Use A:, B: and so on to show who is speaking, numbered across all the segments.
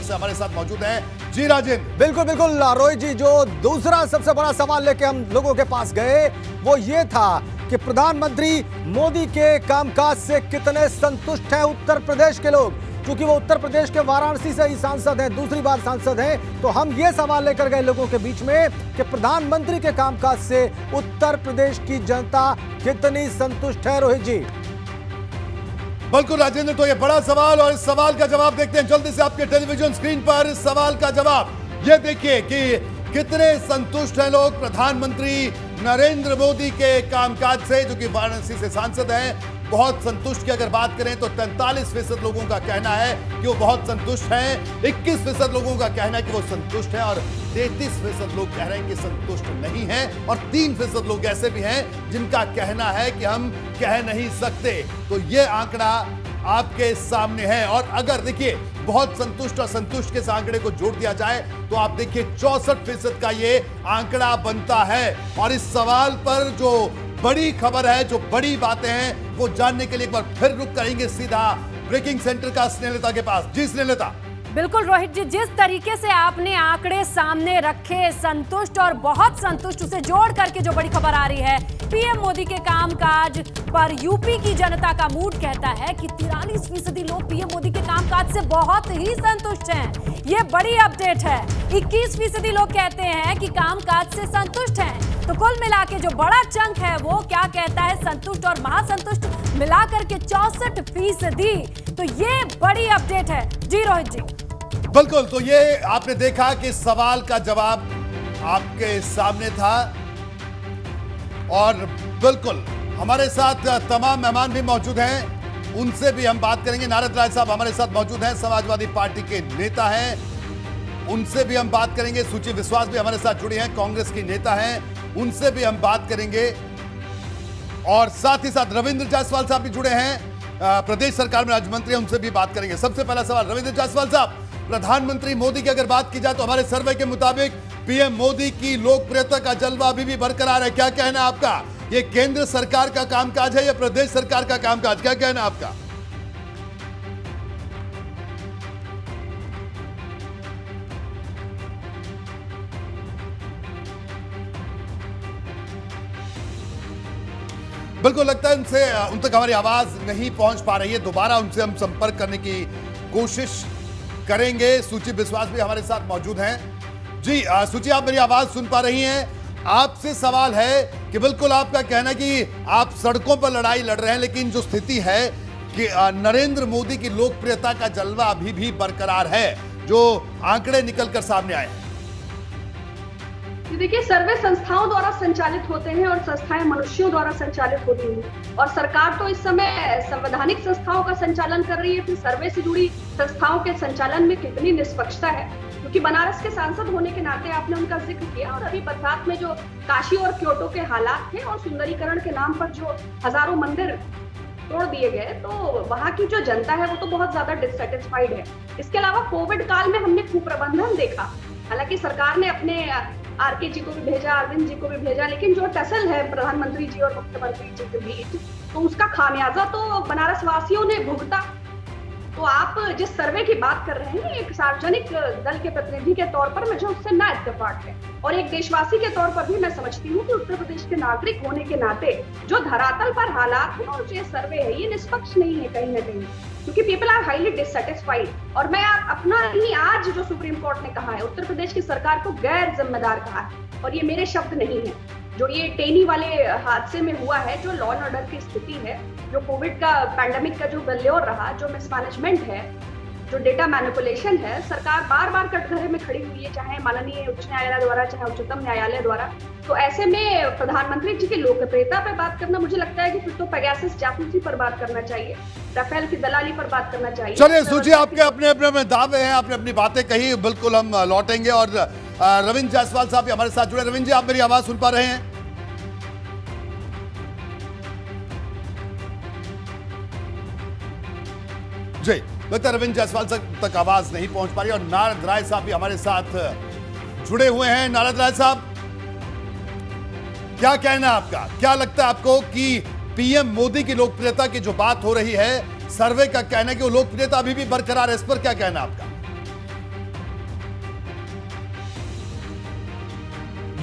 A: से हमारे साथ मौजूद हैं जी राजेंद्र।
B: बिल्कुल बिल्कुल रोहित जी, जो दूसरा सबसे बड़ा सवाल लेके हम लोगों के पास गए वो ये था कि प्रधानमंत्री मोदी के कामकाज से कितने संतुष्ट हैं उत्तर प्रदेश के लोग, क्योंकि वो उत्तर प्रदेश के वाराणसी से ही सांसद हैं, दूसरी बार सांसद हैं। तो हम ये सवाल लेकर गए लोगों के बीच में कि प्रधानमंत्री के कामकाज से उत्तर प्रदेश की जनता कितनी संतुष्ट है। रोहित जी।
A: बिल्कुल राजेंद्र, तो ये बड़ा सवाल और इस सवाल का जवाब देखते हैं जल्दी से आपके टेलीविजन स्क्रीन पर। इस सवाल का जवाब ये देखिए कि कितने संतुष्ट हैं लोग प्रधानमंत्री नरेंद्र मोदी के कामकाज से, जो कि वाराणसी से सांसद हैं। बहुत संतुष्ट की अगर बात करें तो 43% लोगों का कहना है कि वो बहुत संतुष्ट हैं, 21% लोगों का कहना है कि वो संतुष्ट हैं और 33% लोग कह रहे हैं कि संतुष्ट नहीं हैं और 3% लोग ऐसे भी हैं जिनका कहना है कि हम कह नहीं सकते। तो ये आंकड़ा आपके सामने है और अगर देखिए बहुत संतुष्ट और संतुष्ट के इस आंकड़े को जोड़ दिया जाए तो आप देखिए 64% का ये आंकड़ा बनता है। और इस सवाल पर जो बड़ी खबर है, जो बड़ी बातें हैं, वो जानने के लिए एक बार फिर रुक करेंगे सीधा ब्रेकिंग सेंटर का स्नेहलता के पास। जी स्नेहलता।
C: बिल्कुल रोहित जी, जिस तरीके से आपने आंकड़े सामने रखे, संतुष्ट और बहुत संतुष्ट, उसे जोड़ करके जो बड़ी खबर आ रही है, पीएम मोदी के कामकाज पर यूपी की जनता का मूड कहता है कि 43% लोग पीएम मोदी के कामकाज से बहुत ही संतुष्ट हैं। ये बड़ी अपडेट है। 21% लोग कहते हैं कि कामकाज से संतुष्ट हैं। तो कुल मिला के जो बड़ा चंक है वो क्या कहता है, संतुष्ट और महासंतुष्ट मिलाकर के 64%। तो ये बड़ी अपडेट है। जी रोहित जी।
A: बिल्कुल, तो ये आपने देखा कि सवाल का जवाब आपके सामने था और बिल्कुल हमारे साथ तमाम मेहमान भी मौजूद हैं, उनसे भी हम बात करेंगे। नारद राय साहब हमारे साथ मौजूद हैं, समाजवादी पार्टी के नेता हैं, उनसे भी हम बात करेंगे। सुची विश्वास भी हमारे साथ जुड़ी हैं, कांग्रेस की नेता हैं, उनसे भी हम बात करेंगे। और साथ ही साथ रविंद्र जायसवाल साहब भी जुड़े हैं, प्रदेश सरकार में राज्य मंत्री हैं, उनसे भी बात करेंगे। सबसे पहला सवाल रविंद्र जायसवाल साहब, प्रधानमंत्री मोदी की अगर बात की जाए तो हमारे सर्वे के मुताबिक पीएम मोदी की लोकप्रियता का जलवा अभी भी बरकरार है। क्या कहना है आपका? ये केंद्र सरकार का कामकाज है या प्रदेश सरकार का कामकाज? क्या कहना है आपका? बिल्कुल लगता है उन तक हमारी आवाज नहीं पहुंच पा रही है। दोबारा उनसे हम संपर्क करने की कोशिश करेंगे। सूची विश्वास भी हमारे साथ मौजूद हैं। जी सूची, आप मेरी आवाज सुन पा रही हैं? आपसे सवाल है कि बिल्कुल आपका कहना है कि आप सड़कों पर लड़ाई लड़ रहे हैं, लेकिन जो स्थिति है कि नरेंद्र मोदी की लोकप्रियता का जलवा अभी भी बरकरार है, जो आंकड़े निकलकर सामने आए हैं।
D: देखिए, सर्वे संस्थाओं द्वारा संचालित होते हैं और संस्थाएं मनुष्यों द्वारा संचालित होती हैं और सरकार तो इस समय संवैधानिक संस्थाओं का संचालन कर रही है। फिर सर्वे से जुड़ी संस्थाओं के संचालन में कितनी निष्पक्षता है, क्योंकि बनारस के सांसद होने के नाते आपने उनका जिक्र किया और अभी बरसात में जो काशी और क्योटो के हालात थे और सुंदरीकरण के नाम पर जो हजारों मंदिर तोड़ दिए गए, तो वहां की जो जनता है वो तो बहुत ज्यादा डिससेटिस्फाइड है। इसके अलावा कोविड काल में हमने कुप्रबंधन देखा। हालांकि सरकार ने अपने आरके जी को भी भेजा, अरविंद जी को भी भेजा, लेकिन जो टसल है प्रधानमंत्री जी और मुख्यमंत्री जी के बीच, तो उसका खामियाजा तो बनारस वासियों ने भुगता। तो आप जिस सर्वे की बात कर रहे हैं, एक सार्वजनिक दल के प्रतिनिधि के तौर पर मुझे उससे ना इत्तेफाक है और एक देशवासी के तौर पर भी मैं समझती हूँ कि उत्तर प्रदेश के नागरिक होने के नाते जो धरातल पर हालात है और जो सर्वे है ये निष्पक्ष नहीं है कहीं ना कहीं, क्योंकि पीपल आर हाईली डिससेटिस्फाइड। और मैं अपना ही आज जो सुप्रीम कोर्ट ने कहा है, उत्तर प्रदेश की सरकार को गैर जिम्मेदार कहा है और ये मेरे शब्द नहीं है। जो ये टेनी वाले हादसे में हुआ है, जो लॉ एंड ऑर्डर की स्थिति है, जो कोविड का पैंडेमिक का जो बल्योर रहा, जो मिसमैनेजमेंट है, जो डेटा मैनिपुलेशन है, सरकार बार बार कटघरे में खड़ी हुई है, चाहे माननीय उच्च न्यायालय द्वारा, चाहे उच्चतम न्यायालय द्वारा। तो ऐसे में प्रधानमंत्री जी की लोकप्रियता पर बात करना, मुझे लगता है कि फिर तो पेगासस जासूसी पर बात करना चाहिए, राफेल की दलाली पर बात करना चाहिए।
A: चलिए सूची, आपके अपने अपने दावे हैं, आपने अपनी बातें कही, बिल्कुल हम लौटेंगे। और रविंद्र जायसवाल साहब भी हमारे साथ जुड़े। रविंद्र जी, आप मेरी आवाज सुन पा रहे हैं? जी, लगता है रविंद्र जायसवाल तक आवाज नहीं पहुंच पा रही और नारद राय साहब भी हमारे साथ जुड़े हुए हैं। नारद राय साहब, क्या कहना है आपका? क्या लगता है आपको कि पीएम मोदी की लोकप्रियता की जो बात हो रही है, सर्वे का कहना है कि वो लोकप्रियता अभी भी बरकरार है, इस पर क्या कहना है आपका?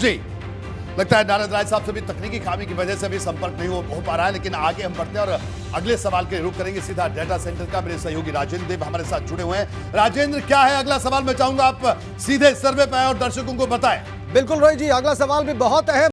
A: जी, लगता है नारद राय साहब से भी तकनीकी खामी की वजह से भी संपर्क नहीं हो पा रहा है, लेकिन आगे हम बढ़ते हैं और अगले सवाल के रुख करेंगे सीधा डेटा सेंटर का। मेरे सहयोगी राजेंद्र देव हमारे साथ जुड़े हुए हैं। राजेंद्र, क्या है अगला सवाल? मैं चाहूंगा आप सीधे सर्वे पे आए और दर्शकों को बताएं।
B: बिल्कुल रोहित जी, अगला सवाल भी बहुत अहम